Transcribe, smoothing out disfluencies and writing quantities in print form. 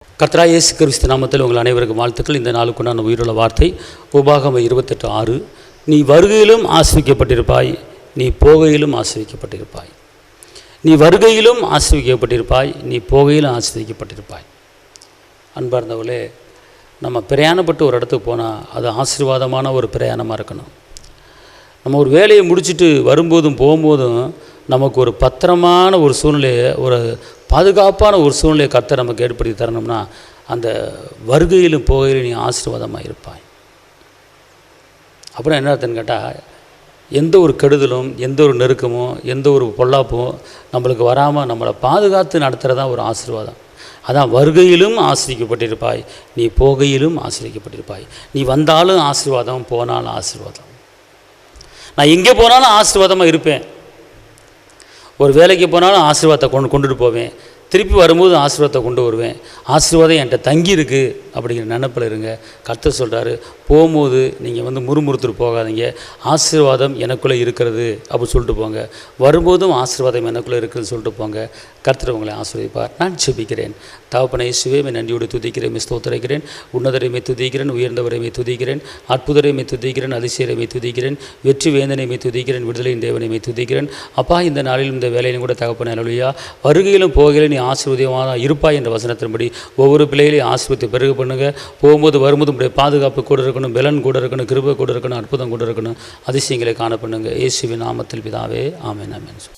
கர்த்தராகிய இயேசு கிறிஸ்து நாமத்தில் உங்கள் அனைவருக்கும் வாழ்த்துக்கள். இந்த நாளுக்குண்டான உயிருள்ள வார்த்தை உபாகமம் 28:6. நீ வருகையிலும் ஆசீர்வதிக்கப்பட்டிருப்பாய், நீ போகையிலும் ஆசீர்வதிக்கப்பட்டிருப்பாய். நீ வருகையிலும் ஆசீர்வதிக்கப்பட்டிருப்பாய், நீ போகையிலும் ஆசீர்வதிக்கப்பட்டிருப்பாய். அன்பார்ந்தவர்களே, நம்ம பிரயாணப்பட்டு ஒரு இடத்துக்கு போனால் அது ஆசீர்வாதமான ஒரு பிரயாணமாக இருக்கணும். நம்ம ஒரு வேலையை முடிச்சுட்டு வரும்போதும் போகும்போதும் நமக்கு ஒரு பத்திரமான ஒரு சூழ்நிலையை, ஒரு பாதுகாப்பான ஒரு சூழ்நிலையை கர்த்தர் நமக்கு ஏற்படுத்தி தரணும்னா அந்த வருகையிலும் போகையிலும் நீ ஆசீர்வாதமாக இருப்பாய். அப்புறம் என்ன அர்த்தம்னு கேட்டால், எந்த ஒரு கெடுதலும், எந்த ஒரு நெருக்கமும், எந்த ஒரு பொல்லாப்பும் நம்மளுக்கு வராமல் நம்மளை பாதுகாத்து நடத்துகிறதான் ஒரு ஆசீர்வாதம். அதான் வருகையிலும் ஆசீர்வதிக்கப்பட்டிருப்பாய், நீ போகையிலும் ஆசீர்வதிக்கப்பட்டிருப்பாய். நீ வந்தாலும் ஆசீர்வாதம், போனாலும் ஆசீர்வாதம். நான் எங்கே போனாலும் ஆசீர்வாதமாக இருப்பேன். ஒரு வேலைக்கு போனாலும் ஆசீர்வாதத்தை கொண்டுட்டு போவேன். திருப்பி வரும்போது ஆசீர்வாதத்தை கொண்டு வருவேன். ஆசீர்வாதம் என்கிட்ட தங்கி இருக்குது அப்படிங்கிற நினைப்பில் இருங்க. கர்த்தர் சொல்கிறாரு, போகும்போது நீங்கள் முறுமுறுத்துட்டு போகாதீங்க. ஆசீர்வாதம் எனக்குள்ளே இருக்கிறது அப்படி சொல்லிட்டு போங்க. வரும்போதும் ஆசீர்வாதம் எனக்குள்ளே இருக்குதுன்னு சொல்லிட்டு போங்க. கர்த்தர் உங்களை ஆசீர்வதிப்பார். நான் ஜெபிக்கிறேன். தகப்பனே இயேசுவே, நன்றியோடு துதிக்கிறேன், ஸ்தோத்திரிக்கிறேன். உன்னதரையுமே துதிக்கிறேன், உயர்ந்தவரையுமே துதிக்கிறேன், அற்புதரையுமே துதிக்கிறேன், அதிசயரையுமே துதிக்கிறேன், வெற்றி வேந்தனையுமே துதிக்கிறேன், விடுதலையின் தேவனையுமே துதிக்கிறேன். அப்பா, இந்த நாளிலும் இந்த வேலையிலும் கூட தகப்பனே அல்லேலூயா, வருகையிலும் போகையிலும் நீ ஆசீர்வாதமாக இருப்பாய் என்ற வசனத்தின்படி ஒவ்வொரு பிள்ளைகளையும் ஆசீர்வதித்து பெருக பண்ணுங்க. போகும்போது வரும்போது உடைய பாதுகாப்பு கூட இருக்கணும், பலன் கூட இருக்கணும், கிருபை கூட இருக்கணும், அற்புதம் கூட இருக்கணும், அதிசயங்களை காண பண்ணுங்க. இயேசுவின் நாமத்தில் பிதாவே, ஆமென் ஆமென்.